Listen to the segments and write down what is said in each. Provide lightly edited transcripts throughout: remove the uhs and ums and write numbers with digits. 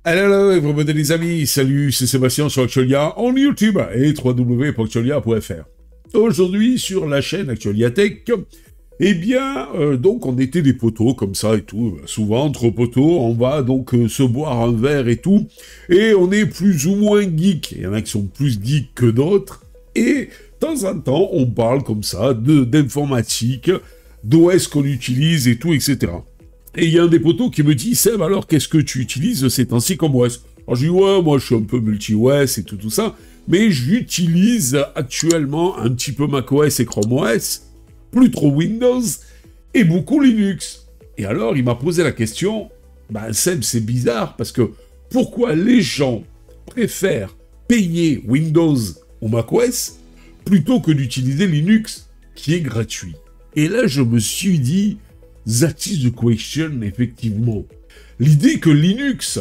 Hello, everybody les amis, salut, c'est Sébastien sur Actualia en YouTube et www.actualia.fr. Aujourd'hui sur la chaîne Actualia Tech, donc on était des potos comme ça et tout, souvent entre potos, on va donc se boire un verre et tout, et on est plus ou moins geek, il y en a qui sont plus geeks que d'autres, et de temps en temps on parle comme ça d'informatique, d'OS qu'on utilise et tout, etc. Et il y a un des potos qui me dit « Seb, alors qu'est-ce que tu utilises ces temps-ci comme OS ?» Alors je dis « Ouais, moi je suis un peu multi-OS et tout ça, mais j'utilise actuellement un petit peu macOS et Chrome OS, plus trop Windows, et beaucoup Linux. » Et alors il m'a posé la question « Ben Seb, c'est bizarre, parce que pourquoi les gens préfèrent payer Windows ou macOS plutôt que d'utiliser Linux, qui est gratuit ?» Et là je me suis dit... That is the question, effectivement. L'idée que Linux,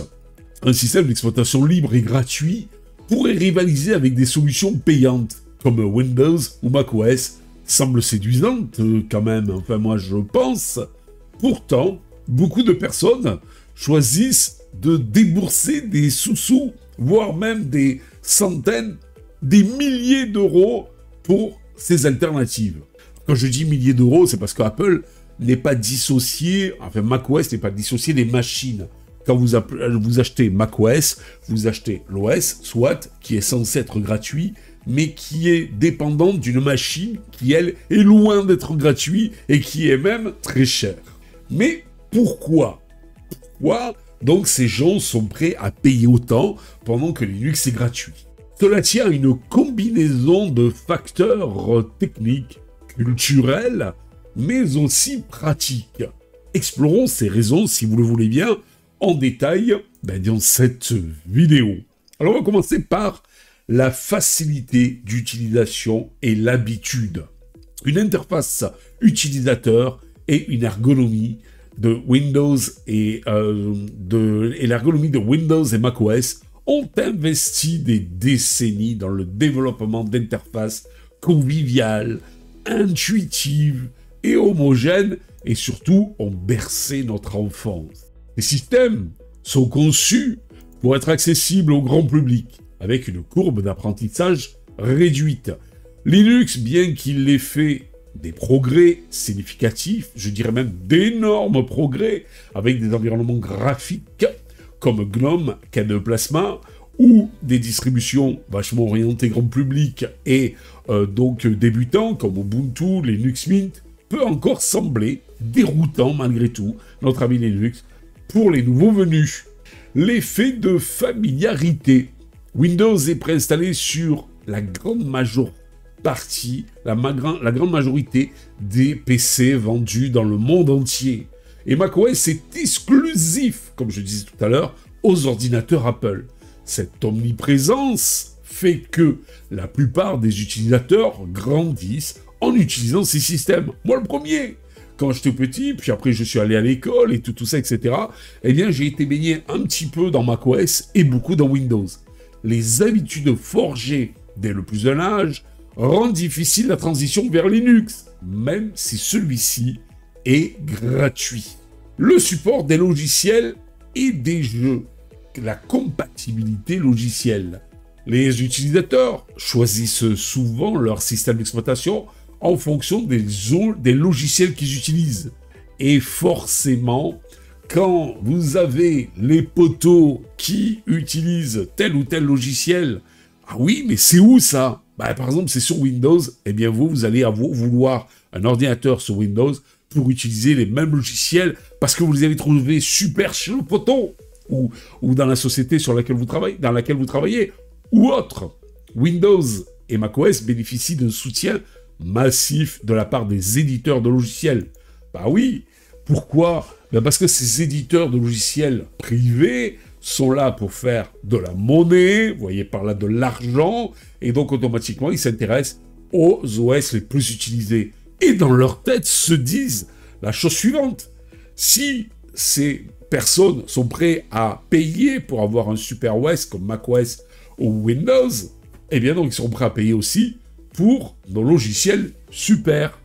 un système d'exploitation libre et gratuit, pourrait rivaliser avec des solutions payantes, comme Windows ou macOS, semble séduisante quand même, enfin moi je pense. Pourtant, beaucoup de personnes choisissent de débourser des sous-sous, voire même des centaines, des milliers d'euros pour ces alternatives. Quand je dis milliers d'euros, c'est parce qu'Apple n'est pas dissocié, enfin macOS n'est pas dissocié des machines. Quand vous achetez macOS, vous achetez l'OS, soit, qui est censé être gratuit, mais qui est dépendante d'une machine qui, elle, est loin d'être gratuite et qui est même très chère. Mais pourquoi donc ces gens sont prêts à payer autant pendant que Linux est gratuit? Cela tient à une combinaison de facteurs techniques, culturels, mais aussi pratiques. Explorons ces raisons, si vous le voulez bien, en détail dans cette vidéo. Alors on va commencer par la facilité d'utilisation et l'habitude. Une interface utilisateur et une ergonomie de Windows et l'ergonomie de Windows et macOS ont investi des décennies dans le développement d'interfaces conviviales, intuitives, et homogènes, et surtout ont bercé notre enfance. Les systèmes sont conçus pour être accessibles au grand public, avec une courbe d'apprentissage réduite. Linux, bien qu'il ait fait des progrès significatifs, je dirais même d'énormes progrès, avec des environnements graphiques comme GNOME, KDE Plasma, ou des distributions vachement orientées grand public et donc débutants comme Ubuntu, Linux Mint, peut encore sembler déroutant malgré tout, notre ami Linux, pour les nouveaux venus. L'effet de familiarité. Windows est préinstallé sur la grande majorité des PC vendus dans le monde entier. Et macOS est exclusif, comme je disais tout à l'heure, aux ordinateurs Apple. Cette omniprésence fait que la plupart des utilisateurs grandissent en utilisant ces systèmes. Moi, le premier, quand j'étais petit, puis après je suis allé à l'école et tout ça, etc., eh bien, j'ai été baigné un petit peu dans macOS et beaucoup dans Windows. Les habitudes forgées dès le plus jeune âge rendent difficile la transition vers Linux, même si celui-ci est gratuit. Le support des logiciels et des jeux, la compatibilité logicielle. Les utilisateurs choisissent souvent leur système d'exploitation en fonction des logiciels qu'ils utilisent. Et forcément, quand vous avez les potos qui utilisent tel ou tel logiciel, ah oui, mais c'est où ça? Par exemple, c'est sur Windows, eh bien vous allez vouloir un ordinateur sur Windows pour utiliser les mêmes logiciels parce que vous les avez trouvés super chez le poteau ou dans la société dans laquelle vous travaillez, ou autre. Windows et macOS bénéficient d'un soutien massif de la part des éditeurs de logiciels. Oui, pourquoi? Parce que ces éditeurs de logiciels privés sont là pour faire de la monnaie, vous voyez par là de l'argent, et donc automatiquement ils s'intéressent aux OS les plus utilisés. Et dans leur tête se disent la chose suivante: si ces personnes sont prêtes à payer pour avoir un super OS comme macOS ou Windows, eh bien donc ils seront prêts à payer aussi pour nos logiciels super.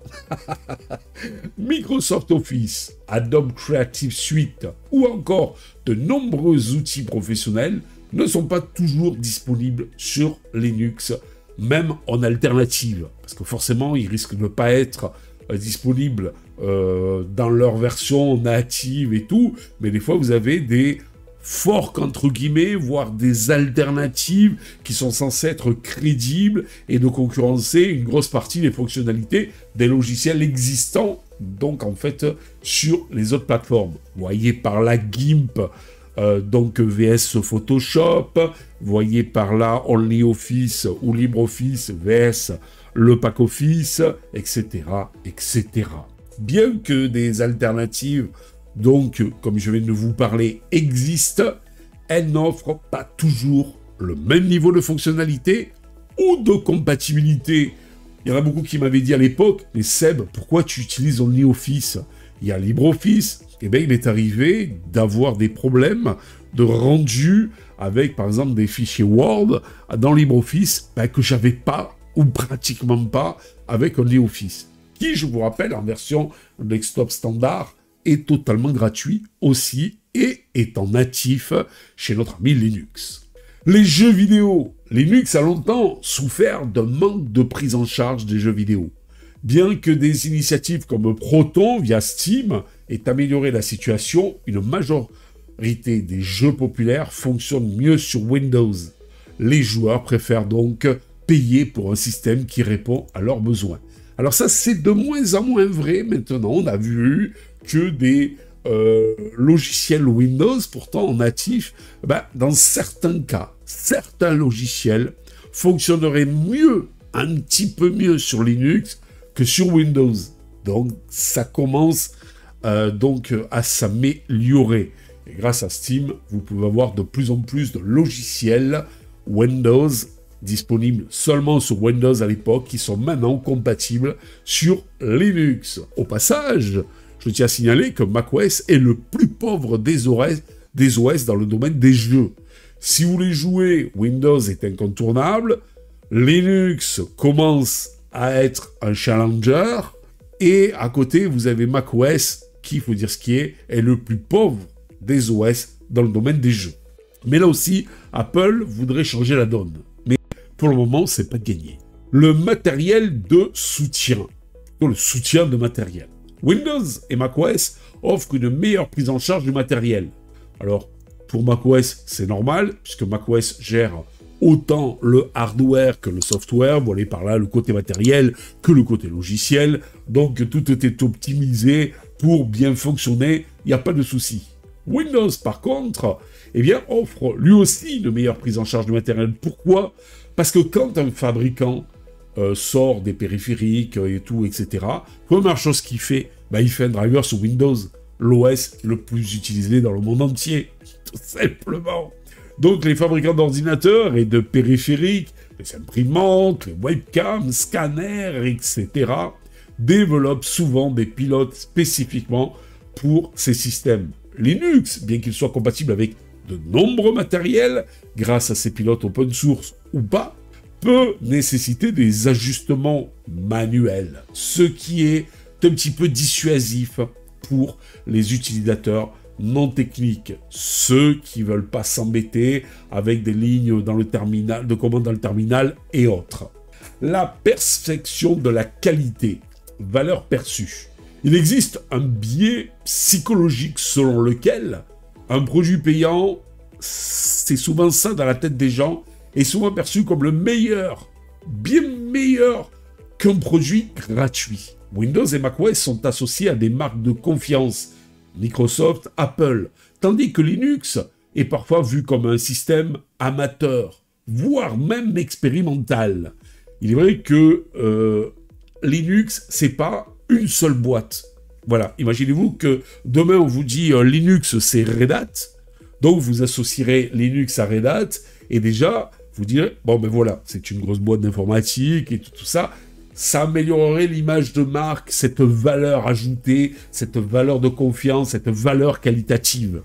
Microsoft Office, Adobe Creative Suite ou encore de nombreux outils professionnels ne sont pas toujours disponibles sur Linux, même en alternative, parce que forcément, ils risquent de ne pas être disponibles dans leur version native et tout, mais des fois, vous avez des forks, entre guillemets, voire des alternatives qui sont censées être crédibles et de concurrencer une grosse partie des fonctionnalités des logiciels existants, donc en fait, sur les autres plateformes. Vous voyez par là GIMP, donc VS Photoshop, vous voyez par là OnlyOffice ou LibreOffice VS le pack Office, etc., etc. Bien que des alternatives, donc, comme je viens de vous parler, existent, elles n'offrent pas toujours le même niveau de fonctionnalité ou de compatibilité. Il y en a beaucoup qui m'avaient dit à l'époque, mais Seb, pourquoi tu utilises OnlyOffice? Il y a LibreOffice. Eh bien, il est arrivé d'avoir des problèmes de rendu avec, par exemple, des fichiers Word dans LibreOffice que j'avais pas, ou pratiquement pas, avec OnlyOffice, qui, je vous rappelle, en version desktop standard, est totalement gratuit aussi et étant natif chez notre ami Linux. Les jeux vidéo. Linux a longtemps souffert d'un manque de prise en charge des jeux vidéo. Bien que des initiatives comme Proton via Steam aient amélioré la situation, une majorité des jeux populaires fonctionnent mieux sur Windows. Les joueurs préfèrent donc payer pour un système qui répond à leurs besoins. Alors ça, c'est de moins en moins vrai maintenant. On a vu que des logiciels Windows, pourtant en natif, dans certains cas, certains logiciels fonctionneraient mieux, un petit peu mieux sur Linux que sur Windows. Donc ça commence à s'améliorer. Et grâce à Steam, vous pouvez avoir de plus en plus de logiciels Windows disponibles seulement sur Windows à l'époque, qui sont maintenant compatibles sur Linux. Au passage, je tiens à signaler que macOS est le plus pauvre des OS dans le domaine des jeux. Si vous voulez jouer, Windows est incontournable, Linux commence à être un challenger, et à côté, vous avez macOS, qui, il faut dire ce qui est le plus pauvre des OS dans le domaine des jeux. Mais là aussi, Apple voudrait changer la donne. Mais pour le moment, c'est pas gagné. Le matériel de soutien. Le soutien de matériel. Windows et macOS offrent une meilleure prise en charge du matériel. Alors, pour macOS, c'est normal, puisque macOS gère autant le hardware que le software, vous voyez par là le côté matériel que le côté logiciel, donc tout est optimisé pour bien fonctionner, il n'y a pas de souci. Windows, par contre, offre lui aussi une meilleure prise en charge du matériel. Pourquoi? Parce que quand un fabricant sort des périphériques et tout, etc., première chose qu'il fait, il fait un driver sur Windows, l'OS le plus utilisé dans le monde entier, tout simplement. Donc les fabricants d'ordinateurs et de périphériques, les imprimantes, les webcams, scanners, etc., développent souvent des pilotes spécifiquement pour ces systèmes. Linux, bien qu'il soit compatible avec de nombreux matériels, grâce à ces pilotes open source ou pas, peut nécessiter des ajustements manuels, ce qui est un petit peu dissuasif pour les utilisateurs non techniques, ceux qui ne veulent pas s'embêter avec des lignes dans le terminal, de commande dans le terminal et autres. La perception de la qualité, valeur perçue. Il existe un biais psychologique selon lequel un produit payant, c'est souvent ça dans la tête des gens, est souvent perçu comme le meilleur, bien meilleur qu'un produit gratuit. Windows et macOS sont associés à des marques de confiance, Microsoft, Apple, tandis que Linux est parfois vu comme un système amateur, voire même expérimental. Il est vrai que Linux, c'est pas une seule boîte. Voilà, imaginez-vous que demain on vous dit Linux c'est Red Hat, donc vous associerez Linux à Red Hat, et déjà vous direz, bon ben voilà, c'est une grosse boîte d'informatique et tout ça, ça améliorerait l'image de marque, cette valeur ajoutée, cette valeur de confiance, cette valeur qualitative.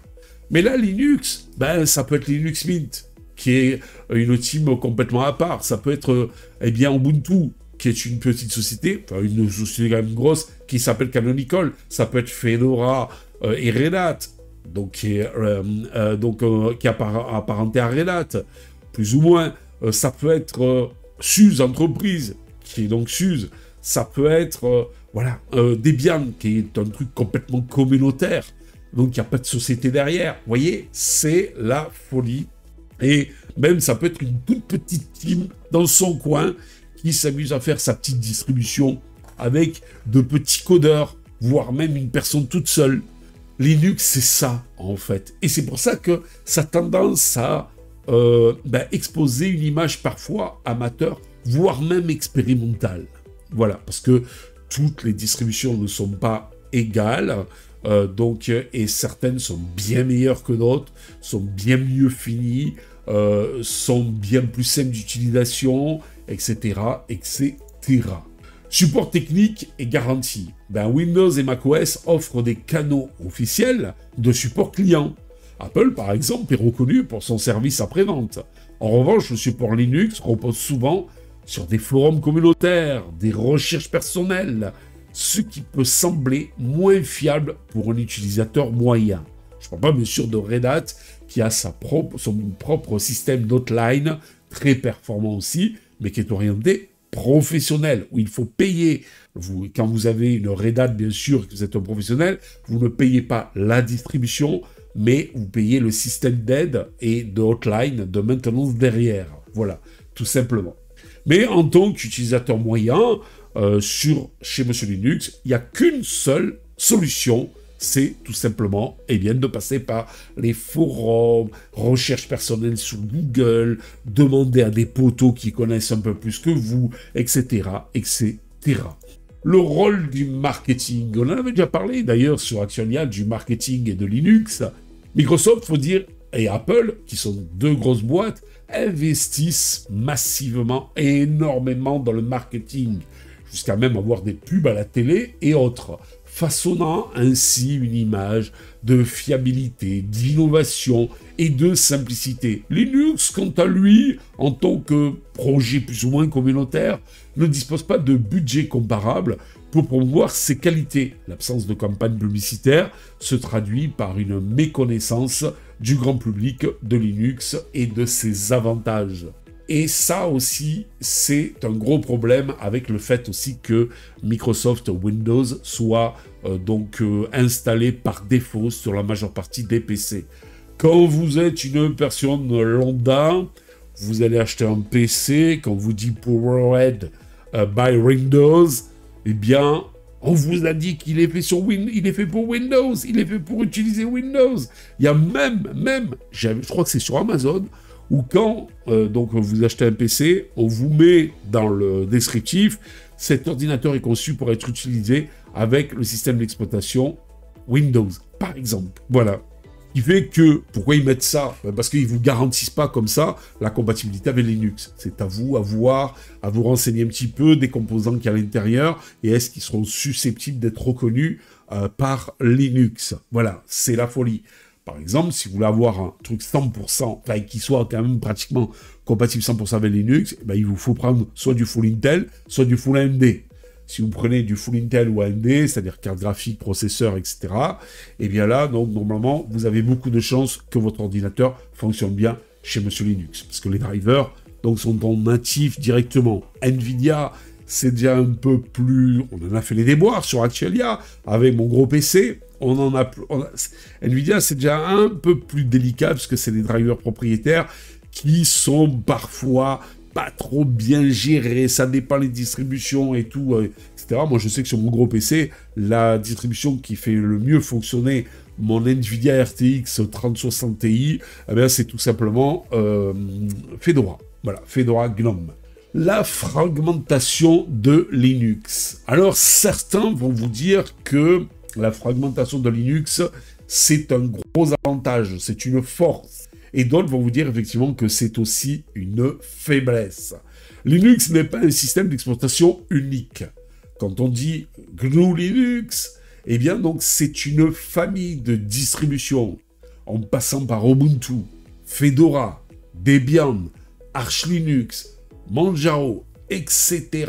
Mais là, Linux, ça peut être Linux Mint, qui est une team complètement à part, ça peut être, Ubuntu, qui est une petite société, enfin une société quand même grosse, qui s'appelle Canonical. Ça peut être Fedora et Red Hat, donc qui est apparenté à Red Hat, plus ou moins. Ça peut être SUSE Entreprise, qui est donc SUSE. Ça peut être Debian, qui est un truc complètement communautaire. Donc il n'y a pas de société derrière. Vous voyez, c'est la folie. Et même ça peut être une toute petite team dans son coin qui s'amuse à faire sa petite distribution avec de petits codeurs, voire même une personne toute seule. Linux, c'est ça, en fait. Et c'est pour ça que ça a tendance à exposer une image parfois amateur, voire même expérimentale. Voilà, parce que toutes les distributions ne sont pas égales, et certaines sont bien meilleures que d'autres, sont bien mieux finies, sont bien plus simples d'utilisation, etc., etc. Support technique et garantie. Windows et macOS offrent des canaux officiels de support client. Apple, par exemple, est reconnu pour son service après-vente. En revanche, le support Linux repose souvent sur des forums communautaires, des recherches personnelles, ce qui peut sembler moins fiable pour un utilisateur moyen. Je ne parle pas bien sûr de Red Hat, qui a son propre système d'outline, très performant aussi, mais qui est orienté professionnel, où il faut payer. Quand vous avez une Red Hat, bien sûr, que vous êtes un professionnel, vous ne payez pas la distribution, mais vous payez le système d'aide et de hotline, de maintenance derrière. Voilà, tout simplement. Mais en tant qu'utilisateur moyen, chez Monsieur Linux, il n'y a qu'une seule solution, c'est tout simplement de passer par les forums, recherche personnelle sur Google, demander à des potos qui connaissent un peu plus que vous, etc., etc. Le rôle du marketing, on en avait déjà parlé d'ailleurs sur Actionia, du marketing et de Linux. Microsoft, faut dire, et Apple, qui sont deux grosses boîtes, investissent massivement et énormément dans le marketing, jusqu'à même avoir des pubs à la télé et autres, façonnant ainsi une image de fiabilité, d'innovation et de simplicité. Linux, quant à lui, en tant que projet plus ou moins communautaire, ne dispose pas de budget comparable pour promouvoir ses qualités. L'absence de campagne publicitaire se traduit par une méconnaissance du grand public de Linux et de ses avantages. Et ça aussi, c'est un gros problème avec le fait aussi que Microsoft Windows soit installé par défaut sur la majeure partie des PC. Quand vous êtes une personne lambda, vous allez acheter un PC, quand vous dit Powered by Windows, eh bien, on vous a dit qu'il est fait il est fait pour Windows, il est fait pour utiliser Windows. Il y a même, je crois que c'est sur Amazon, où quand vous achetez un PC, on vous met dans le descriptif, cet ordinateur est conçu pour être utilisé avec le système d'exploitation Windows, par exemple. Voilà. Ce qui fait que, pourquoi ils mettent ça? Parce qu'ils ne vous garantissent pas comme ça la compatibilité avec Linux. C'est à vous à voir, à vous renseigner un petit peu des composants qu'il y a à l'intérieur et est-ce qu'ils seront susceptibles d'être reconnus par Linux. Voilà, c'est la folie. Par exemple, si vous voulez avoir un truc 100%, enfin qui soit quand même pratiquement compatible 100% avec Linux, il vous faut prendre soit du full Intel, soit du full AMD. Si vous prenez du full Intel ou AMD, c'est-à-dire carte graphique, processeur, etc., et bien là, donc, normalement, vous avez beaucoup de chances que votre ordinateur fonctionne bien chez Monsieur Linux. Parce que les drivers sont en natif directement. Nvidia, c'est déjà un peu plus... On en a fait les déboires sur Actionia, avec mon gros PC. Nvidia, c'est déjà un peu plus délicat, parce que c'est des drivers propriétaires qui sont parfois pas trop bien gérés, ça dépend des distributions et tout, etc. Moi, je sais que sur mon gros PC, la distribution qui fait le mieux fonctionner mon Nvidia RTX 3060 Ti, c'est tout simplement Fedora. Voilà, Fedora GNOME. La fragmentation de Linux. Alors, certains vont vous dire que la fragmentation de Linux, c'est un gros avantage, c'est une force. Et d'autres vont vous dire effectivement que c'est aussi une faiblesse. Linux n'est pas un système d'exploitation unique. Quand on dit GNU Linux, eh bien donc c'est une famille de distributions, en passant par Ubuntu, Fedora, Debian, Arch Linux, Manjaro, etc.,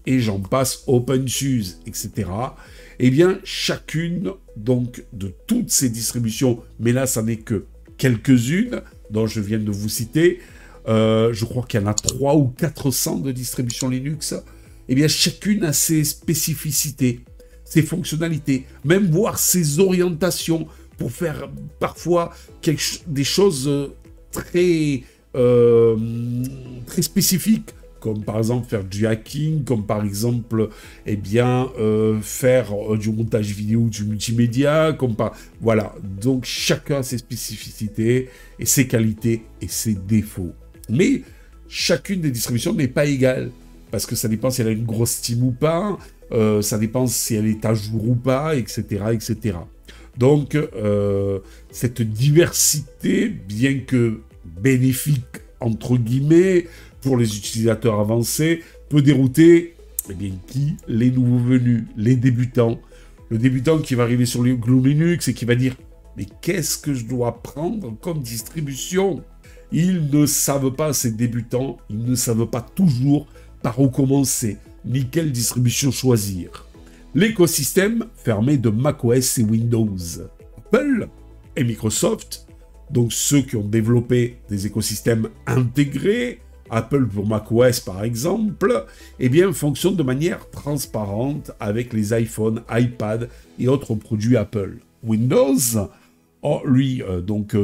et j'en passe, OpenSUSE, etc., eh bien, chacune, donc, de toutes ces distributions, mais là, ça n'est que quelques-unes, dont je viens de vous citer, je crois qu'il y en a 300 ou 400 de distributions Linux, eh bien, chacune a ses spécificités, ses fonctionnalités, même voir ses orientations pour faire parfois des choses très spécifiques, comme par exemple faire du hacking, comme par exemple eh bien, faire du montage vidéo, du multimédia, voilà. Donc chacun a ses spécificités et ses qualités et ses défauts. Mais chacune des distributions n'est pas égale, parce que ça dépend si elle a une grosse team ou pas, ça dépend si elle est à jour ou pas, etc. etc. Donc, cette diversité, bien que bénéfique, entre guillemets, pour les utilisateurs avancés, peut dérouter, eh bien, qui? Les nouveaux venus, les débutants. Le débutant qui va arriver sur le GNU Linux et qui va dire « Mais qu'est-ce que je dois prendre comme distribution ?» Ils ne savent pas, ces débutants, ils ne savent pas toujours par où commencer, ni quelle distribution choisir. L'écosystème fermé de macOS et Windows. Apple et Microsoft, donc ceux qui ont développé des écosystèmes intégrés, Apple pour macOS par exemple, eh bien fonctionnent de manière transparente avec les iPhones, iPad et autres produits Apple. Windows, lui,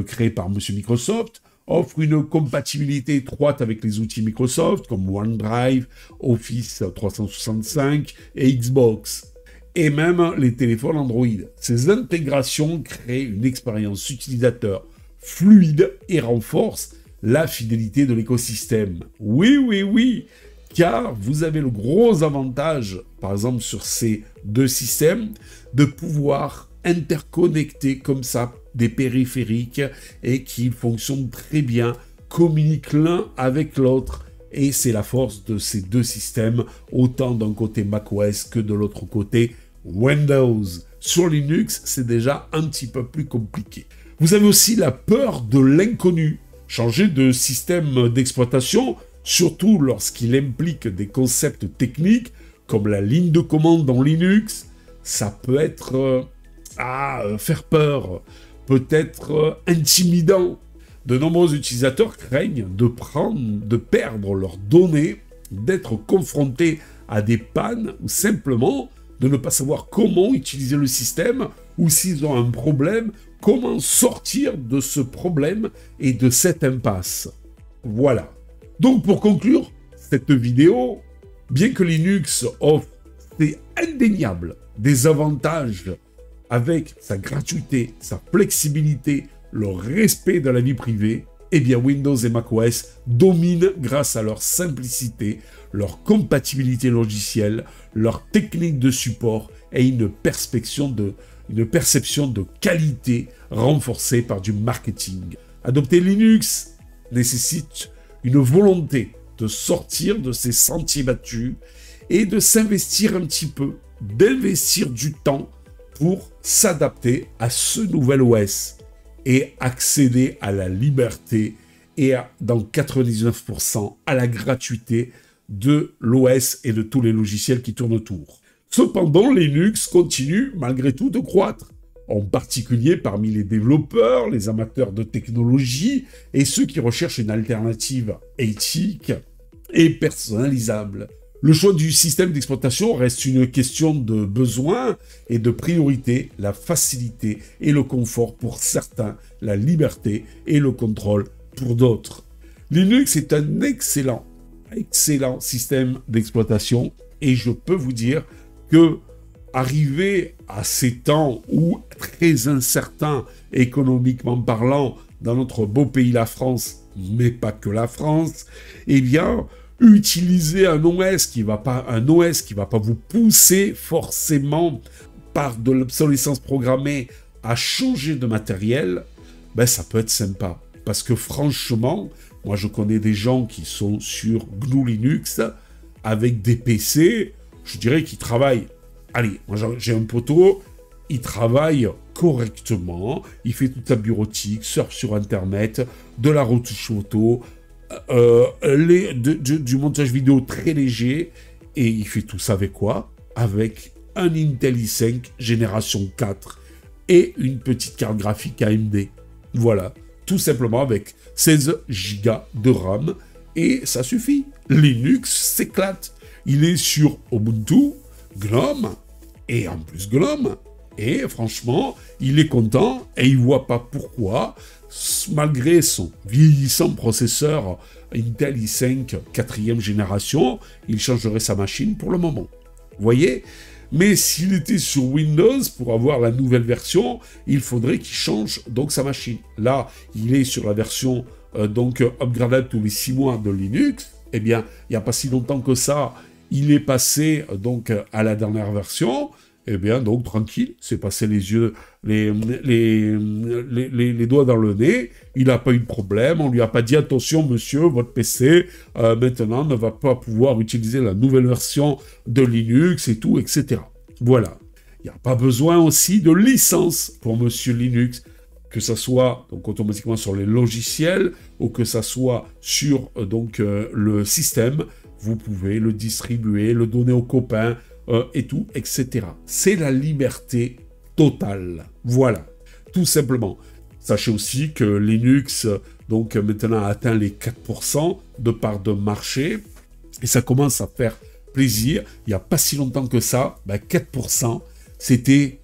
créé par M. Microsoft, offre une compatibilité étroite avec les outils Microsoft comme OneDrive, Office 365 et Xbox, et même les téléphones Android. Ces intégrations créent une expérience utilisateur fluide et renforcent la fidélité de l'écosystème. Oui, oui, oui, car vous avez le gros avantage, par exemple sur ces deux systèmes, de pouvoir interconnecter comme ça des périphériques et qui fonctionnent très bien, communiquent l'un avec l'autre. Et c'est la force de ces deux systèmes, autant d'un côté macOS que de l'autre côté Windows. Sur Linux, c'est déjà un petit peu plus compliqué. Vous avez aussi la peur de l'inconnu. Changer de système d'exploitation, surtout lorsqu'il implique des concepts techniques comme la ligne de commande dans Linux, ça peut être faire peur, peut-être intimidant. De nombreux utilisateurs craignent de perdre leurs données, d'être confrontés à des pannes ou simplement de ne pas savoir comment utiliser le système ou s'ils ont un problème, comment sortir de ce problème et de cette impasse. Voilà. Donc pour conclure cette vidéo, bien que Linux offre, c'est indéniable, des avantages avec sa gratuité, sa flexibilité, le respect de la vie privée, eh bien Windows et macOS dominent grâce à leur simplicité, leur compatibilité logicielle, leur technique de support et une perception de qualité renforcée par du marketing. Adopter Linux nécessite une volonté de sortir de ses sentiers battus et de s'investir un petit peu, d'investir du temps pour s'adapter à ce nouvel OS et accéder à la liberté et dans 99% à la gratuité de l'OS et de tous les logiciels qui tournent autour. Cependant, Linux continue malgré tout de croître, en particulier parmi les développeurs, les amateurs de technologie et ceux qui recherchent une alternative éthique et personnalisable. Le choix du système d'exploitation reste une question de besoin et de priorité, la facilité et le confort pour certains, la liberté et le contrôle pour d'autres. Linux est un excellent système d'exploitation et je peux vous dire que arrivé à ces temps où très incertains économiquement parlant dans notre beau pays la France, mais pas que la France, eh bien utiliser un OS qui va pas vous pousser forcément par de l'obsolescence programmée à changer de matériel, ben ça peut être sympa. Parce que franchement, moi je connais des gens qui sont sur GNU Linux avec des PC, je dirais qu'ils travaillent. Allez, moi j'ai un poteau, il travaille correctement, il fait toute sa bureautique, surfe sur Internet, de la retouche photo, du montage vidéo très léger, et il fait tout ça avec quoi? Avec un Intel i5 génération 4 et une petite carte graphique AMD. Voilà, tout simplement avec 16 Go de RAM, et ça suffit. Linux s'éclate. Il est sur Ubuntu, GNOME, et en plus GNOME. Et franchement, il est content, et il voit pas pourquoi, malgré son vieillissant processeur Intel i5 4e génération, il changerait sa machine pour le moment. Vous voyez? Mais s'il était sur Windows, pour avoir la nouvelle version, il faudrait qu'il change donc sa machine. Là, il est sur la version upgradable tous les 6 mois de Linux. Eh bien, il n'y a pas si longtemps que ça, il est passé donc à la dernière version. Eh bien, donc, tranquille, c'est passé les doigts dans le nez, il n'a pas eu de problème, on lui a pas dit, attention, monsieur, votre PC, maintenant, ne va pas pouvoir utiliser la nouvelle version de Linux et tout, etc. Voilà. Il n'y a pas besoin aussi de licence pour monsieur Linux, que ça soit donc automatiquement sur les logiciels, ou que ça soit sur le système, vous pouvez le distribuer, le donner aux copains, et tout, etc. C'est la liberté totale. Voilà, tout simplement. Sachez aussi que Linux, donc maintenant, a atteint les 4% de part de marché, et ça commence à faire plaisir. Il n'y a pas si longtemps que ça, 4%, c'était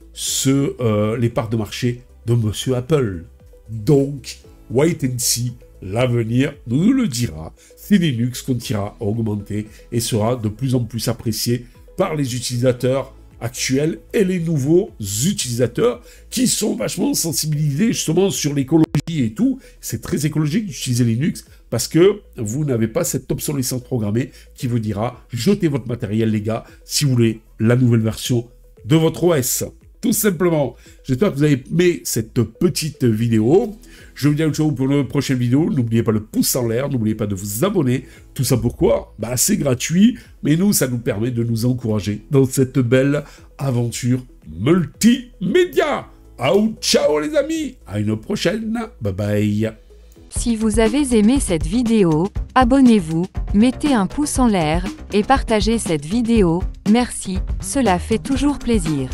les parts de marché de Monsieur Apple. Donc, wait and see, l'avenir nous le dira, si Linux continuera à augmenter et sera de plus en plus apprécié par les utilisateurs actuels et les nouveaux utilisateurs qui sont vachement sensibilisés justement sur l'écologie et tout. C'est très écologique d'utiliser Linux parce que vous n'avez pas cette obsolescence programmée qui vous dira « jetez votre matériel les gars si vous voulez la nouvelle version de votre OS ». Tout simplement, j'espère que vous avez aimé cette petite vidéo. Je vous dis à ciao pour une prochaine vidéo. N'oubliez pas le pouce en l'air, n'oubliez pas de vous abonner. Tout ça pourquoi? C'est gratuit, mais nous, ça nous permet de nous encourager dans cette belle aventure multimédia. Ciao les amis, à une prochaine, bye bye. Si vous avez aimé cette vidéo, abonnez-vous, mettez un pouce en l'air, et partagez cette vidéo, merci, cela fait toujours plaisir.